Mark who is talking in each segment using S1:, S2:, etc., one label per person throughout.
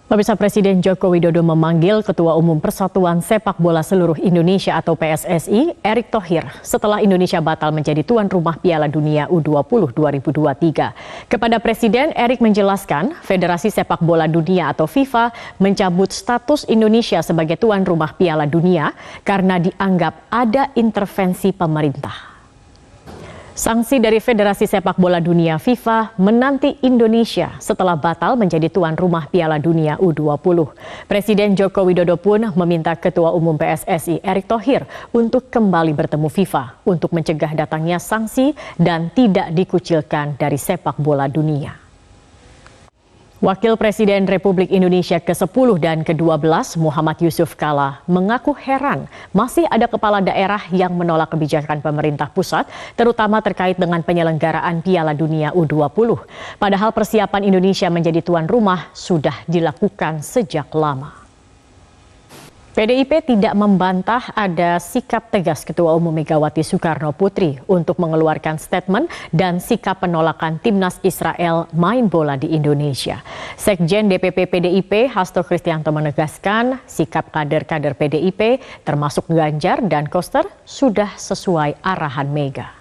S1: Pemirsa, Presiden Joko Widodo memanggil Ketua Umum Persatuan Sepak Bola Seluruh Indonesia atau PSSI, Erick Thohir, setelah Indonesia batal menjadi tuan rumah Piala Dunia U20 2023. Kepada Presiden, Erick menjelaskan Federasi Sepak Bola Dunia atau FIFA mencabut status Indonesia sebagai tuan rumah Piala Dunia karena dianggap ada intervensi pemerintah. Sanksi dari Federasi Sepak Bola Dunia FIFA menanti Indonesia setelah batal menjadi tuan rumah Piala Dunia U20. Presiden Joko Widodo pun meminta Ketua Umum PSSI Erick Thohir untuk kembali bertemu FIFA untuk mencegah datangnya sanksi dan tidak dikucilkan dari sepak bola dunia. Wakil Presiden Republik Indonesia ke-10 dan ke-12 Muhammad Yusuf Kala mengaku heran masih ada kepala daerah yang menolak kebijakan pemerintah pusat terutama terkait dengan penyelenggaraan Piala Dunia U20. Padahal persiapan Indonesia menjadi tuan rumah sudah dilakukan sejak lama. PDIP tidak membantah ada sikap tegas Ketua Umum Megawati Soekarno Putri untuk mengeluarkan statement dan sikap penolakan timnas Israel main bola di Indonesia. Sekjen DPP PDIP Hasto Kristianto menegaskan sikap kader-kader PDIP termasuk Ganjar dan Koster sudah sesuai arahan Mega.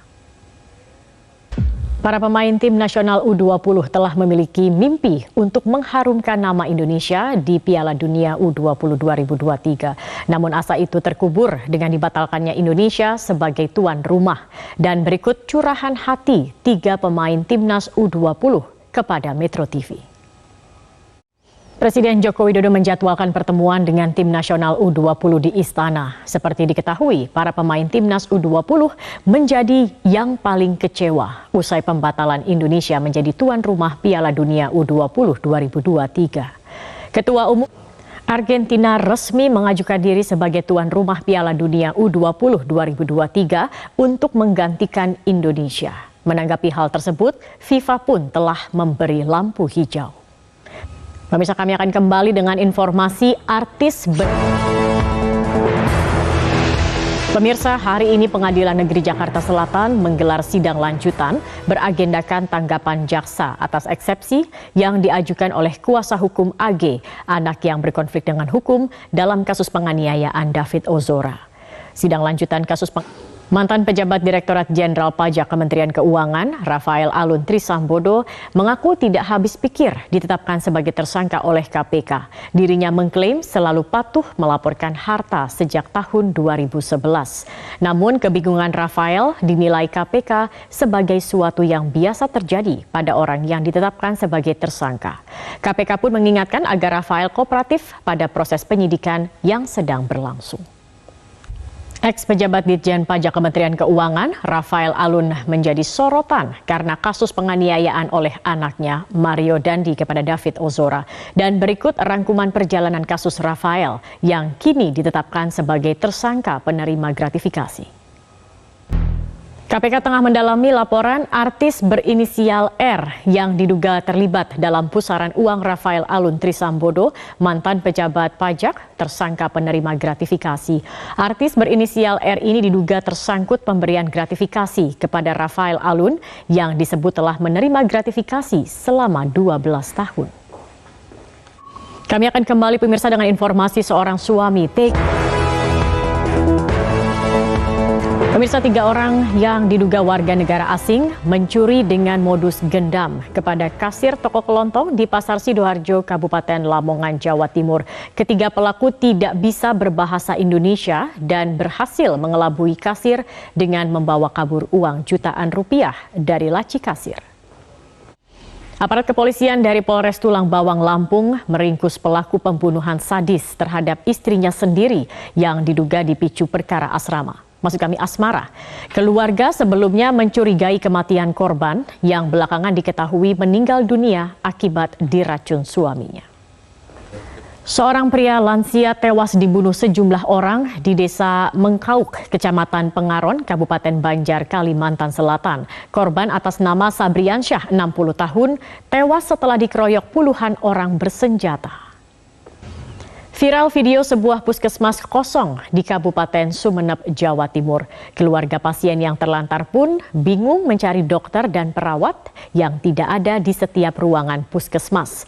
S1: Para pemain tim nasional U20 telah memiliki mimpi untuk mengharumkan nama Indonesia di Piala Dunia U20 2023. Namun asa itu terkubur dengan dibatalkannya Indonesia sebagai tuan rumah. Dan berikut curahan hati 3 pemain timnas U20 kepada Metro TV. Presiden Joko Widodo menjadwalkan pertemuan dengan tim nasional U20 di Istana. Seperti diketahui, para pemain timnas U20 menjadi yang paling kecewa usai pembatalan Indonesia menjadi tuan rumah Piala Dunia U20 2023. Ketua Umum Argentina resmi mengajukan diri sebagai tuan rumah Piala Dunia U20 2023 untuk menggantikan Indonesia. Menanggapi hal tersebut, FIFA pun telah memberi lampu hijau. Pemirsa, kami akan kembali dengan informasi Pemirsa, hari ini Pengadilan Negeri Jakarta Selatan menggelar sidang lanjutan beragendakan tanggapan jaksa atas eksepsi yang diajukan oleh kuasa hukum AG, anak yang berkonflik dengan hukum dalam kasus penganiayaan David Ozora. Sidang lanjutan kasus Mantan pejabat Direktorat Jenderal Pajak Kementerian Keuangan, Rafael Alun Trisambodo, mengaku tidak habis pikir ditetapkan sebagai tersangka oleh KPK. Dirinya mengklaim selalu patuh melaporkan harta sejak tahun 2011. Namun kebingungan Rafael dinilai KPK sebagai suatu yang biasa terjadi pada orang yang ditetapkan sebagai tersangka. KPK pun mengingatkan agar Rafael kooperatif pada proses penyidikan yang sedang berlangsung. Ex-pejabat Ditjen Pajak Kementerian Keuangan, Rafael Alun menjadi sorotan karena kasus penganiayaan oleh anaknya Mario Dandi kepada David Ozora. Dan berikut rangkuman perjalanan kasus Rafael yang kini ditetapkan sebagai tersangka penerima gratifikasi. KPK tengah mendalami laporan artis berinisial R yang diduga terlibat dalam pusaran uang Rafael Alun Trisambodo, mantan pejabat pajak, tersangka penerima gratifikasi. Artis berinisial R ini diduga tersangkut pemberian gratifikasi kepada Rafael Alun yang disebut telah menerima gratifikasi selama 12 tahun. Kami akan kembali pemirsa dengan informasi seorang suami Pemirsa, 3 orang yang diduga warga negara asing mencuri dengan modus gendam kepada kasir toko kelontong di Pasar Sidoarjo, Kabupaten Lamongan, Jawa Timur. Ketiga pelaku tidak bisa berbahasa Indonesia dan berhasil mengelabui kasir dengan membawa kabur uang jutaan rupiah dari laci kasir. Aparat kepolisian dari Polres Tulang Bawang, Lampung meringkus pelaku pembunuhan sadis terhadap istrinya sendiri yang diduga dipicu perkara asrama. Maksud kami asmara. Keluarga sebelumnya mencurigai kematian korban yang belakangan diketahui meninggal dunia akibat diracun suaminya. Seorang pria lansia tewas dibunuh sejumlah orang di Desa Mengkauk, Kecamatan Pengaron, Kabupaten Banjar, Kalimantan Selatan. Korban atas nama Sabriansyah, 60 tahun, tewas setelah dikeroyok puluhan orang bersenjata. Viral video sebuah puskesmas kosong di Kabupaten Sumeneb, Jawa Timur. Keluarga pasien yang terlantar pun bingung mencari dokter dan perawat yang tidak ada di setiap ruangan puskesmas.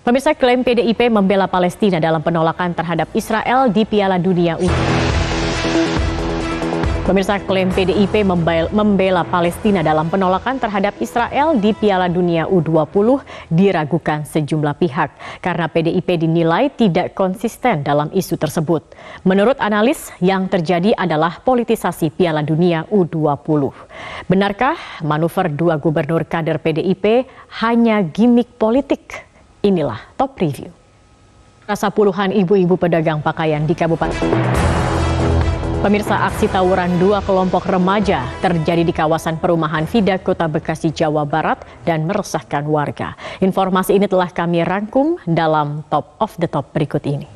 S1: Pemirsa, klaim PDIP membela Palestina dalam penolakan terhadap Israel di Piala Dunia Pemirsa, klaim PDIP membela Palestina dalam penolakan terhadap Israel di Piala Dunia U20 diragukan sejumlah pihak karena PDIP dinilai tidak konsisten dalam isu tersebut. Menurut analis, yang terjadi adalah politisasi Piala Dunia U20. Benarkah manuver dua gubernur kader PDIP hanya gimik politik? Inilah Top Review. Rasa puluhan ibu-ibu pedagang pakaian di Kabupaten. Pemirsa, aksi tawuran dua kelompok remaja terjadi di kawasan perumahan Vida, Kota Bekasi, Jawa Barat dan meresahkan warga. Informasi ini telah kami rangkum dalam Top of the Top berikut ini.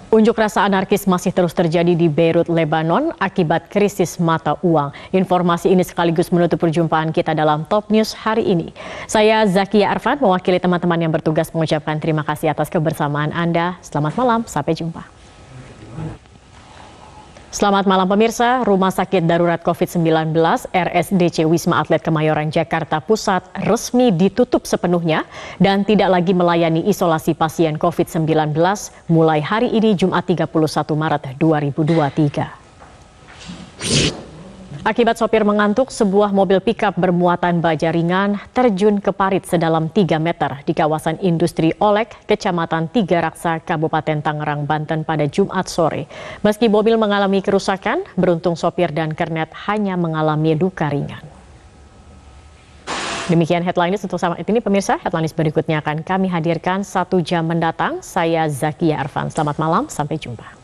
S1: Unjuk rasa anarkis masih terus terjadi di Beirut, Lebanon akibat krisis mata uang. Informasi ini sekaligus menutup perjumpaan kita dalam Top News hari ini. Saya Zakia Arfan mewakili teman-teman yang bertugas mengucapkan terima kasih atas kebersamaan Anda. Selamat malam, sampai jumpa. Selamat malam pemirsa, Rumah Sakit Darurat COVID-19 RSDC Wisma Atlet Kemayoran Jakarta Pusat resmi ditutup sepenuhnya dan tidak lagi melayani isolasi pasien COVID-19 mulai hari ini Jumat 31 Maret 2023. Akibat sopir mengantuk, sebuah mobil pickup bermuatan baja ringan terjun ke parit sedalam 3 meter di kawasan industri Olek, Kecamatan Tiga Raksa, Kabupaten Tangerang, Banten pada Jumat sore. Meski mobil mengalami kerusakan, beruntung sopir dan kernet hanya mengalami luka ringan. Demikian headline untuk saat ini pemirsa. Headline berikutnya akan kami hadirkan 1 jam mendatang. Saya Zakia Arfan. Selamat malam, sampai jumpa.